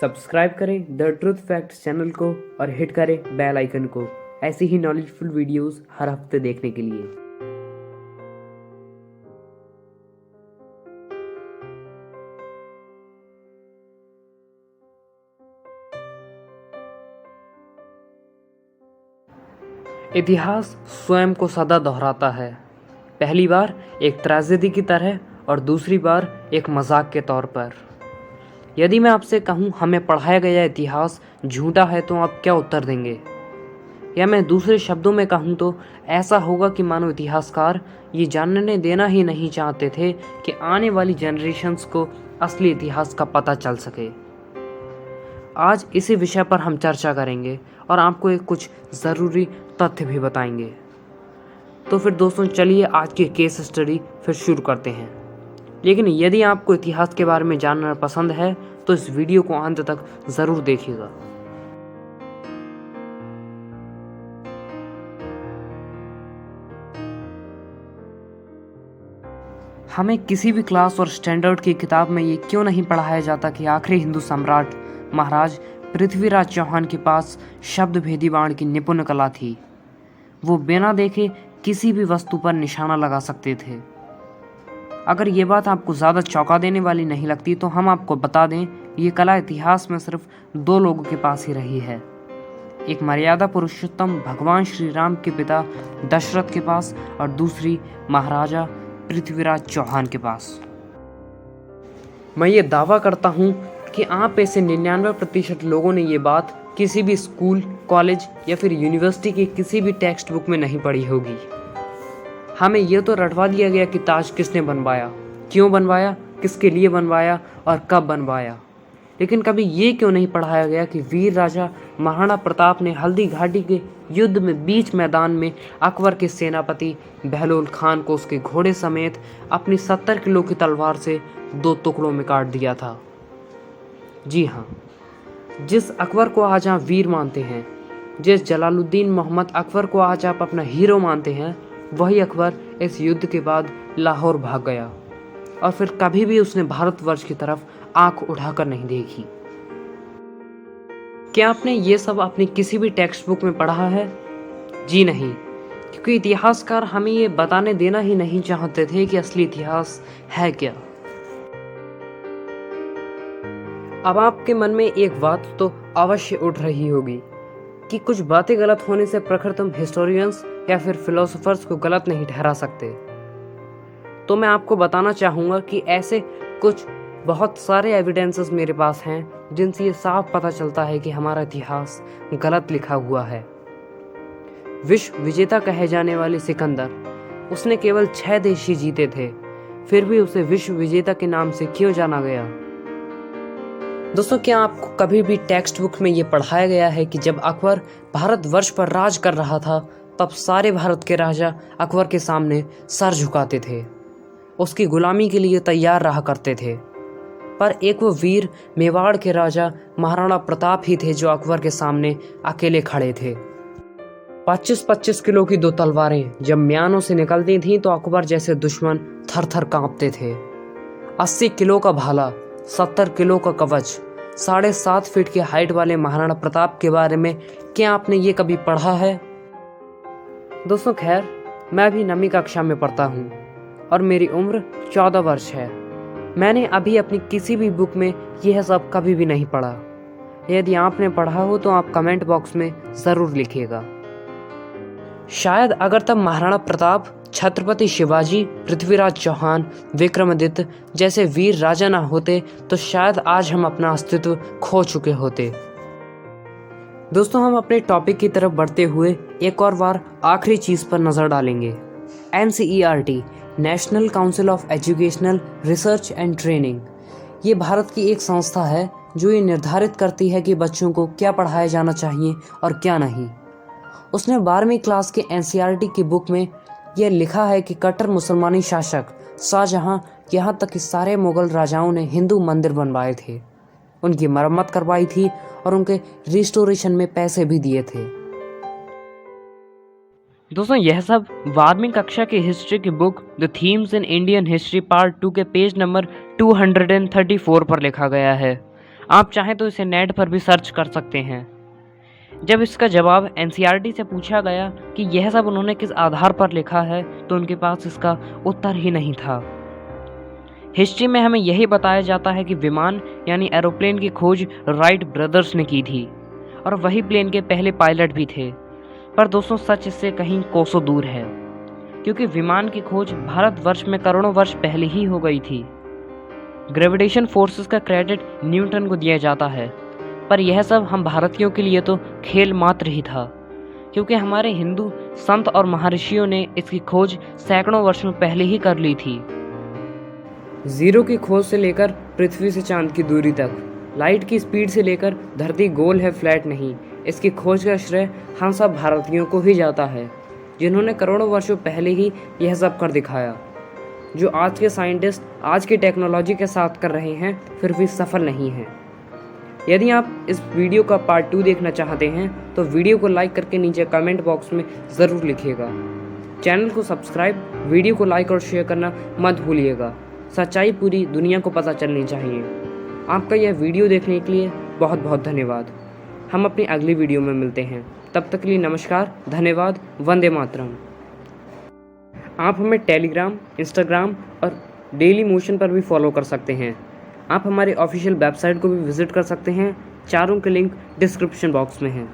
Subscribe करें the truth facts channel को और हिट करें बेल आइकन को ऐसी ही नॉलेजफुल वीडियोस हर हफ्ते देखने के लिए। इतिहास स्वयं को सदा दोहराता है, पहली बार एक ट्रेजेडी की तरह और दूसरी बार एक मजाक के तौर पर। यदि मैं आपसे कहूँ हमें पढ़ाया गया इतिहास झूठा है तो आप क्या उत्तर देंगे? या मैं दूसरे शब्दों में कहूँ तो ऐसा होगा कि मानो इतिहासकार ये जानने देना ही नहीं चाहते थे कि आने वाली जनरेशन्स को असली इतिहास का पता चल सके। आज इसी विषय पर हम चर्चा करेंगे और आपको एक कुछ ज़रूरी तथ्य भी बताएंगे। तो फिर दोस्तों चलिए आज की केस स्टडी फिर शुरू करते हैं। लेकिन यदि आपको इतिहास के बारे में जानना पसंद है तो इस वीडियो को अंत तक ज़रूर देखिएगा। हमें किसी भी क्लास और स्टैंडर्ड की किताब में ये क्यों नहीं पढ़ाया जाता कि आखिरी हिंदू सम्राट महाराज पृथ्वीराज चौहान के पास शब्द भेदी बाण की निपुण कला थी। वो बिना देखे किसी भी वस्तु पर निशाना लगा सकते थे। अगर ये बात आपको ज़्यादा चौंका देने वाली नहीं लगती तो हम आपको बता दें ये कला इतिहास में सिर्फ दो लोगों के पास ही रही है। एक मर्यादा पुरुषोत्तम भगवान श्री राम के पिता दशरथ के पास और दूसरी महाराजा पृथ्वीराज चौहान के पास। मैं ये दावा करता हूँ कि आप ऐसे 99% लोगों ने ये बात किसी भी स्कूल, कॉलेज या फिर यूनिवर्सिटी की किसी भी टेक्स्ट बुक में नहीं पढ़ी होगी। हमें यह तो रटवा दिया गया कि ताज किसने बनवाया, क्यों बनवाया, किसके लिए बनवाया और कब बनवाया, लेकिन कभी ये क्यों नहीं पढ़ाया गया कि वीर राजा महाराणा प्रताप ने हल्दी घाटी के युद्ध में बीच मैदान में अकबर के सेनापति बहलोल खान को उसके घोड़े समेत अपनी 70 किलो की तलवार से 2 टुकड़ों में काट दिया था। जी हाँ, जिस अकबर को आज आप वीर मानते हैं, जिस जलालुद्दीन मोहम्मद अकबर को आज आप अपना हीरो मानते हैं, वही अकबर इस युद्ध के बाद लाहौर भाग गया और फिर कभी भी उसने भारतवर्ष की तरफ आंख उठाकर नहीं देखी। क्या आपने ये सब अपनी किसी भी टेक्स्ट बुक में पढ़ा है? जी नहीं, क्योंकि इतिहासकार हमें ये बताने देना ही नहीं चाहते थे कि असली इतिहास है क्या। अब आपके मन में एक बात तो अवश्य उठ रही होगी कि कुछ बातें गलत होने से प्रखर तुम हिस्टोरियंस या फिर फिलोसोफर्स को गलत नहीं ठहरा सकते। तो मैं आपको बताना चाहूँगा कि ऐसे कुछ बहुत सारे एविडेंसेस मेरे पास हैं जिनसे ये साफ पता चलता है कि हमारा इतिहास गलत लिखा हुआ है। विश्व विजेता कहे जाने वाले सिकंदर, उसने केवल 6 देश ही जीते थे, फिर भी उसे विश्व विजेता के नाम से क्यों जाना गया? दोस्तों, क्या आपको कभी भी टेक्स्ट बुक में ये पढ़ाया गया है कि जब अकबर भारतवर्ष पर राज कर रहा था तब सारे भारत के राजा अकबर के सामने सर झुकाते थे, उसकी गुलामी के लिए तैयार रहा करते थे, पर एक वो वीर मेवाड़ के राजा महाराणा प्रताप ही थे जो अकबर के सामने अकेले खड़े थे। 25-25 किलो की 2 तलवारें जब म्यानों से निकलती थीं तो अकबर जैसे दुश्मन थर थर कांपते थे। 80 किलो का भाला, 70 किलो का कवच, 7.5 फीट की हाइट वाले महाराणा प्रताप के बारे में क्या आपने ये कभी पढ़ा है? दोस्तों, खैर मैं भी 9वीं कक्षा में पढ़ता हूँ और मेरी उम्र 14 वर्ष है। मैंने अभी अपनी किसी भी बुक में यह सब कभी भी नहीं पढ़ा। यदि आपने पढ़ा हो तो आप कमेंट बॉक्स में ज़रूर लिखिएगा। शायद अगर तब महाराणा प्रताप, छत्रपति शिवाजी, पृथ्वीराज चौहान, विक्रमादित्य जैसे वीर राजा ना होते तो शायद आज हम अपना अस्तित्व खो चुके होते। दोस्तों, हम अपने टॉपिक की तरफ बढ़ते हुए एक और बार आखिरी चीज़ पर नज़र डालेंगे। NCERT, national council of educational research and training, ये भारत की एक संस्था है जो ये निर्धारित करती है कि बच्चों को क्या पढ़ाया जाना चाहिए और क्या नहीं। उसने 12वीं क्लास के NCERT की बुक में यह लिखा है कि कट्टर मुसलमानी शासक शाहजहां यहाँ तक कि सारे मुगल राजाओं ने हिंदू मंदिर बनवाए थे, उनकी मरम्मत करवाई थी और उनके रिस्टोरेशन में पैसे भी दिए थे। दोस्तों, यह सब 12वीं कक्षा की हिस्ट्री की book the themes in Indian history part 2 के पेज नंबर 234 पर लिखा गया है। आप चाहें तो इसे नेट पर भी सर्च कर सकते हैं। जब इसका जवाब एनसीईआरटी से पूछा गया कि यह सब उन्होंने किस आधार पर लिखा है, तो उनके पास इसका उत्तर ही नहीं था। हिस्ट्री में हमें यही बताया जाता है कि विमान यानी एरोप्लेन की खोज राइट ब्रदर्स ने की थी और वही प्लेन के पहले पायलट भी थे। पर दोस्तों, सच इससे कहीं कोसों दूर है, क्योंकि विमान की खोज भारतवर्ष में करोड़ों वर्ष पहले ही हो गई थी। ग्रेविटेशन फोर्सेस का क्रेडिट न्यूटन को दिया जाता है, पर यह सब हम भारतीयों के लिए तो खेल मात्र ही था, क्योंकि हमारे हिंदू संत और महर्षियों ने इसकी खोज सैकड़ों वर्षों पहले ही कर ली थी। जीरो की खोज से लेकर पृथ्वी से चांद की दूरी तक, लाइट की स्पीड से लेकर धरती गोल है फ्लैट नहीं, इसकी खोज का श्रेय हम सब भारतीयों को ही जाता है, जिन्होंने करोड़ों वर्षों पहले ही यह सब कर दिखाया, जो आज के साइंटिस्ट आज की टेक्नोलॉजी के साथ कर रहे हैं फिर भी सफल नहीं हैं। यदि आप इस वीडियो का पार्ट 2 देखना चाहते हैं तो वीडियो को लाइक करके नीचे कमेंट बॉक्स में ज़रूर लिखिएगा। चैनल को सब्सक्राइब, वीडियो को लाइक और शेयर करना मत भूलिएगा। सच्चाई पूरी दुनिया को पता चलनी चाहिए। आपका यह वीडियो देखने के लिए बहुत बहुत धन्यवाद। हम अपनी अगली वीडियो में मिलते हैं। तब तक के लिए नमस्कार, धन्यवाद, वंदे मातरम। आप हमें टेलीग्राम, इंस्टाग्राम और डेली मोशन पर भी फॉलो कर सकते हैं। आप हमारी ऑफिशियल वेबसाइट को भी विजिट कर सकते हैं। चारों के लिंक डिस्क्रिप्शन बॉक्स में हैं।